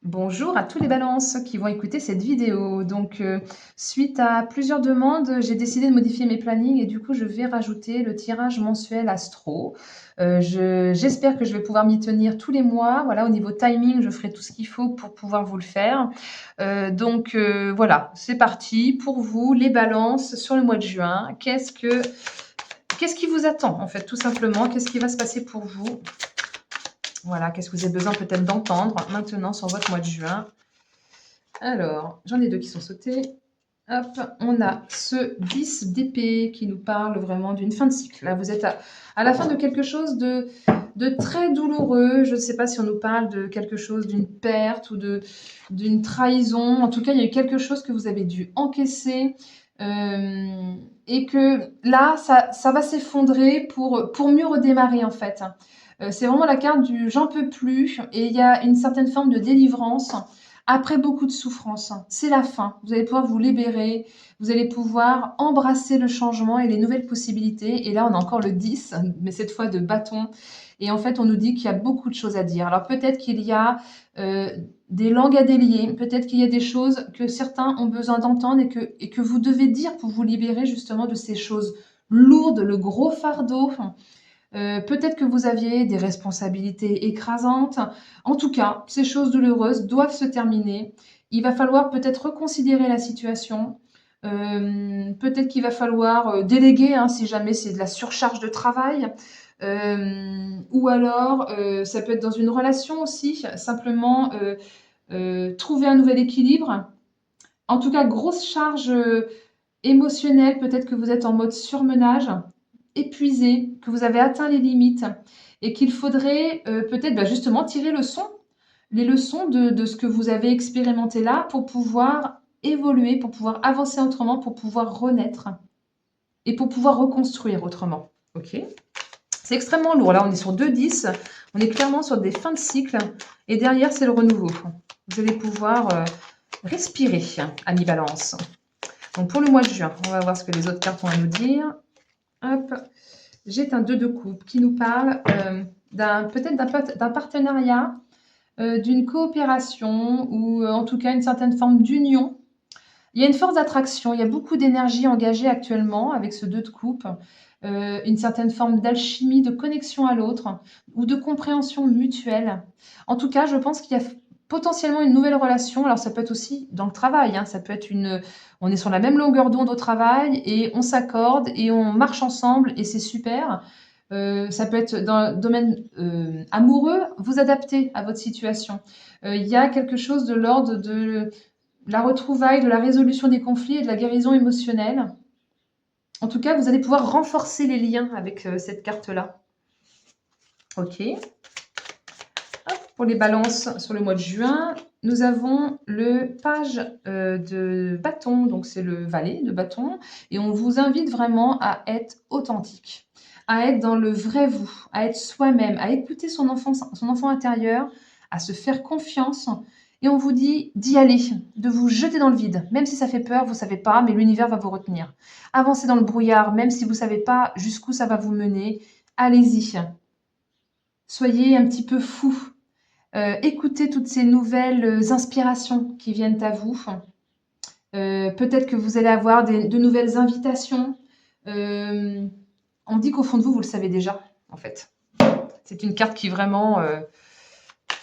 Bonjour à tous les balances qui vont écouter cette vidéo. Suite à plusieurs demandes, j'ai décidé de modifier mes plannings et du coup, je vais rajouter le tirage mensuel Astro. J'espère que je vais pouvoir m'y tenir tous les mois. Voilà, au niveau timing, je ferai tout ce qu'il faut pour pouvoir vous le faire. Voilà, c'est parti pour vous, les balances sur le mois de juin. Qu'est-ce qui vous attend en fait, tout simplement? Qu'est-ce qui va se passer pour vous? Voilà, qu'est-ce que vous avez besoin peut-être d'entendre maintenant sur votre mois de juin? Alors, j'en ai deux qui sont sautés. Hop, on a ce 10 d'épée qui nous parle vraiment d'une fin de cycle. Là, vous êtes à la fin de quelque chose de très douloureux. Je ne sais pas si on nous parle de quelque chose, d'une perte ou d'une trahison. En tout cas, il y a eu quelque chose que vous avez dû encaisser et que là, ça va s'effondrer pour mieux redémarrer en fait. C'est vraiment la carte du j'en peux plus et il y a une certaine forme de délivrance après beaucoup de souffrance. C'est la fin. Vous allez pouvoir vous libérer, vous allez pouvoir embrasser le changement et les nouvelles possibilités. Et là, on a encore le 10, mais cette fois de bâton. Et en fait, on nous dit qu'il y a beaucoup de choses à dire. Alors peut-être qu'il y a des langues à délier, peut-être qu'il y a des choses que certains ont besoin d'entendre et que vous devez dire pour vous libérer justement de ces choses lourdes, le gros fardeau. Peut-être que vous aviez des responsabilités écrasantes. En tout cas, ces choses douloureuses doivent se terminer. Il va falloir peut-être reconsidérer la situation. Peut-être qu'il va falloir déléguer hein, si jamais c'est de la surcharge de travail. Ou alors, ça peut être dans une relation aussi, simplement trouver un nouvel équilibre. En tout cas, grosse charge émotionnelle, peut-être que vous êtes en mode surmenage, épuisé, que vous avez atteint les limites et qu'il faudrait peut-être justement tirer les leçons de ce que vous avez expérimenté là pour pouvoir évoluer, pour pouvoir avancer autrement, pour pouvoir renaître et pour pouvoir reconstruire autrement. Ok. C'est extrêmement lourd. Là, on est sur 2-10. On est clairement sur des fins de cycle. Et derrière, c'est le renouveau. Vous allez pouvoir respirer, ami Balance. Donc, pour le mois de juin, on va voir ce que les autres cartes ont à nous dire. Hop. J'ai un 2 de coupe qui nous parle peut-être d'un partenariat, d'une coopération ou en tout cas une certaine forme d'union. Il y a une force d'attraction, il y a beaucoup d'énergie engagée actuellement avec ce 2 de coupe, une certaine forme d'alchimie, de connexion à l'autre ou de compréhension mutuelle. En tout cas, je pense qu'il y a potentiellement une nouvelle relation. Alors ça peut être aussi dans le travail, hein, ça peut être on est sur la même longueur d'onde au travail et on s'accorde et on marche ensemble et c'est super. Ça peut être dans le domaine amoureux, vous adaptez à votre situation. Il y a quelque chose de l'ordre de la retrouvaille, de la résolution des conflits et de la guérison émotionnelle. En tout cas, vous allez pouvoir renforcer les liens avec cette carte-là. Ok. Hop, pour les balances sur le mois de juin, nous avons le page de bâton, donc c'est le valet de bâton, et on vous invite vraiment à être authentique, à être dans le vrai vous, à être soi-même, à écouter son enfant intérieur, à se faire confiance. Et on vous dit d'y aller, de vous jeter dans le vide, même si ça fait peur, vous ne savez pas, mais l'univers va vous retenir. Avancez dans le brouillard, même si vous ne savez pas jusqu'où ça va vous mener. Allez-y. Soyez un petit peu fou. Écoutez toutes ces nouvelles inspirations qui viennent à vous. Peut-être que vous allez avoir de nouvelles invitations. On dit qu'au fond de vous, vous le savez déjà, en fait. C'est une carte qui vraiment,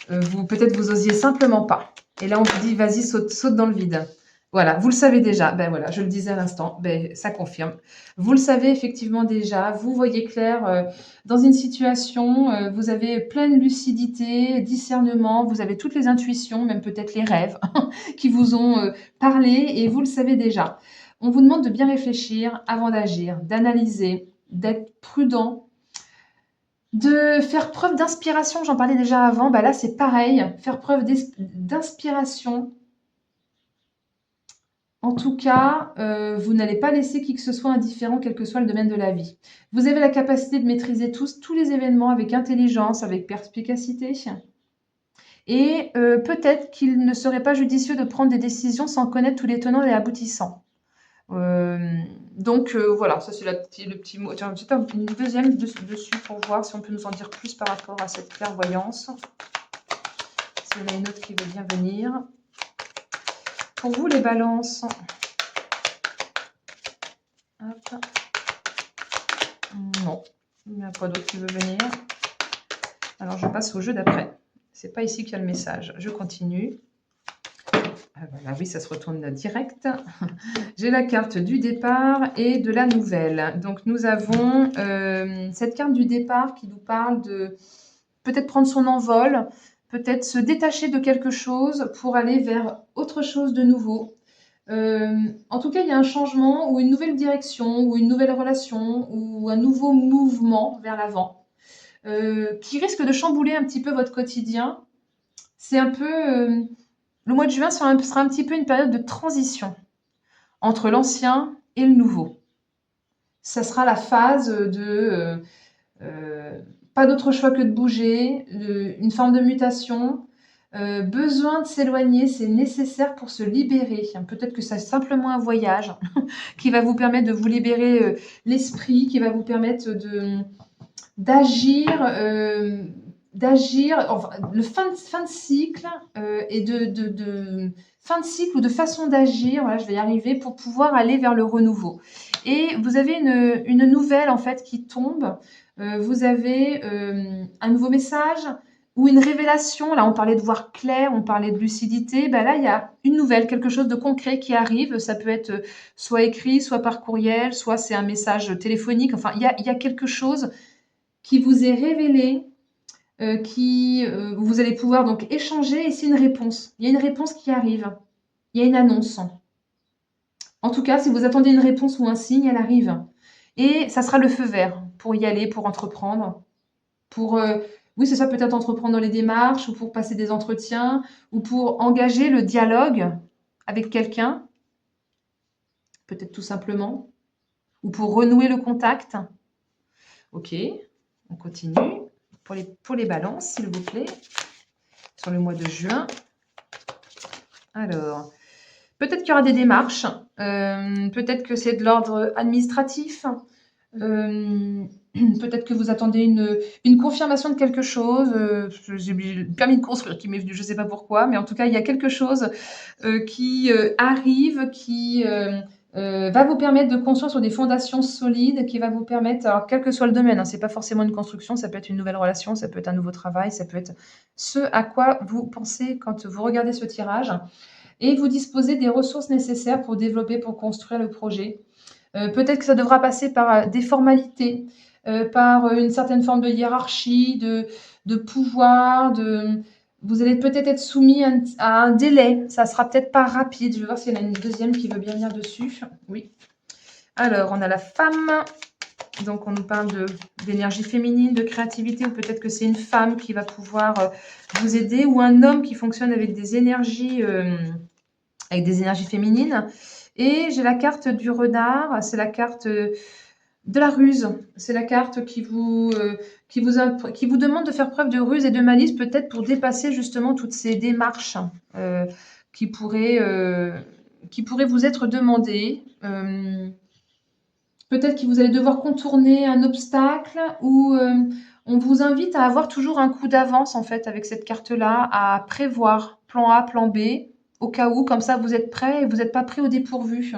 peut-être vous osiez simplement pas. Et là, on vous dit, vas-y, saute dans le vide. Voilà, vous le savez déjà. Ben voilà, je le disais à l'instant, ben ça confirme. Vous le savez effectivement déjà, vous voyez clair dans une situation, vous avez pleine lucidité, discernement, vous avez toutes les intuitions, même peut-être les rêves qui vous ont parlé et vous le savez déjà. On vous demande de bien réfléchir avant d'agir, d'analyser, d'être prudent, de faire preuve d'inspiration. J'en parlais déjà avant, ben là c'est pareil, faire preuve d'inspiration. En tout cas, vous n'allez pas laisser qui que ce soit indifférent, quel que soit le domaine de la vie. Vous avez la capacité de maîtriser tous les événements avec intelligence, avec perspicacité. Et peut-être qu'il ne serait pas judicieux de prendre des décisions sans connaître tous les tenants et aboutissants. Voilà, ça c'est le petit mot. Tiens, une deuxième dessus pour voir si on peut nous en dire plus par rapport à cette clairvoyance. Il y en a une autre qui veut bien venir. Pour vous, les balances. Hop. Non, il n'y a pas d'autre qui veut venir. Alors, je passe au jeu d'après. C'est pas ici qu'il y a le message. Je continue. Ah, voilà, oui, ça se retourne direct. J'ai la carte du départ et de la nouvelle. Donc, nous avons cette carte du départ qui nous parle de peut-être prendre son envol, peut-être se détacher de quelque chose pour aller vers autre chose de nouveau. En tout cas, il y a un changement ou une nouvelle direction ou une nouvelle relation ou un nouveau mouvement vers l'avant qui risque de chambouler un petit peu votre quotidien. C'est un peu... le mois de juin sera un petit peu une période de transition entre l'ancien et le nouveau. Ça sera la phase de pas d'autre choix que de bouger, une forme de mutation, besoin de s'éloigner, c'est nécessaire pour se libérer. Peut-être que c'est simplement un voyage qui va vous permettre de vous libérer l'esprit, qui va vous permettre d'agir, enfin, le fin de cycle et de fin de cycle ou de façon d'agir, voilà, je vais y arriver, pour pouvoir aller vers le renouveau. Et vous avez une nouvelle en fait qui tombe. Vous avez un nouveau message ou une révélation. Là, on parlait de voir clair, on parlait de lucidité. Ben là, il y a une nouvelle, quelque chose de concret qui arrive. Ça peut être soit écrit, soit par courriel, soit c'est un message téléphonique. Enfin, il y a quelque chose qui vous est révélé, vous allez pouvoir donc échanger, et c'est une réponse. Il y a une réponse qui arrive. Il y a une annonce. En tout cas, si vous attendez une réponse ou un signe, elle arrive. Et ça sera le feu vert pour y aller, pour entreprendre, pour, oui, c'est ça, peut-être entreprendre dans les démarches, ou pour passer des entretiens, ou pour engager le dialogue avec quelqu'un, peut-être tout simplement, ou pour renouer le contact. Ok, on continue. Pour les balances, s'il vous plaît, sur le mois de juin. Alors, peut-être qu'il y aura des démarches, peut-être que c'est de l'ordre administratif, peut-être que vous attendez une confirmation de quelque chose. J'ai le permis de construire qui m'est venu, je ne sais pas pourquoi, mais en tout cas, il y a quelque chose qui arrive, qui va vous permettre de construire sur des fondations solides, qui va vous permettre, alors quel que soit le domaine, hein, c'est pas forcément une construction, ça peut être une nouvelle relation, ça peut être un nouveau travail, ça peut être ce à quoi vous pensez quand vous regardez ce tirage, et vous disposez des ressources nécessaires pour développer, pour construire le projet. Peut-être que ça devra passer par des formalités, par une certaine forme de hiérarchie, de pouvoir, vous allez peut-être être soumis à un délai. Ça sera peut-être pas rapide. Je vais voir s'il y en a une deuxième qui veut bien venir dessus. Oui. Alors, on a la femme. Donc, on nous parle d'énergie féminine, de créativité, ou peut-être que c'est une femme qui va pouvoir vous aider, ou un homme qui fonctionne avec des énergies féminines. Et j'ai la carte du renard, c'est la carte de la ruse. C'est la carte qui vous demande de faire preuve de ruse et de malice, peut-être pour dépasser justement toutes ces démarches qui pourraient vous être demandées. Peut-être que vous allez devoir contourner un obstacle, ou on vous invite à avoir toujours un coup d'avance en fait avec cette carte-là, à prévoir plan A, plan B, au cas où, comme ça vous êtes prêt et vous n'êtes pas pris au dépourvu.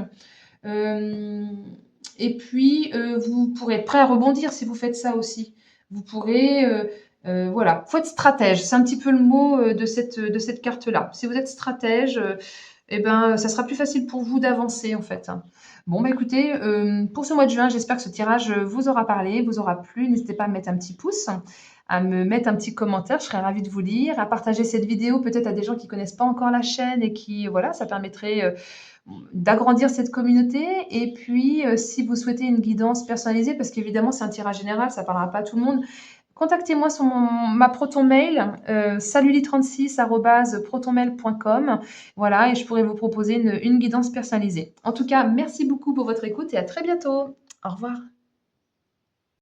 Et puis, vous pourrez être prêt à rebondir si vous faites ça aussi. Vous pourrez, voilà, il faut être stratège. C'est un petit peu le mot de cette carte-là. Si vous êtes stratège, eh ben, ça sera plus facile pour vous d'avancer en fait. Bon, bah écoutez, pour ce mois de juin, j'espère que ce tirage vous aura parlé, vous aura plu. N'hésitez pas à me mettre un petit pouce, à me mettre un petit commentaire, je serais ravie de vous lire, à partager cette vidéo peut-être à des gens qui connaissent pas encore la chaîne et qui, voilà, ça permettrait d'agrandir cette communauté. Et puis, si vous souhaitez une guidance personnalisée, parce qu'évidemment, c'est un tirage général, ça parlera pas à tout le monde, contactez-moi sur ma proton mail, saluli36@protonmail.com. Voilà, et je pourrais vous proposer une guidance personnalisée. En tout cas, merci beaucoup pour votre écoute et à très bientôt. Au revoir.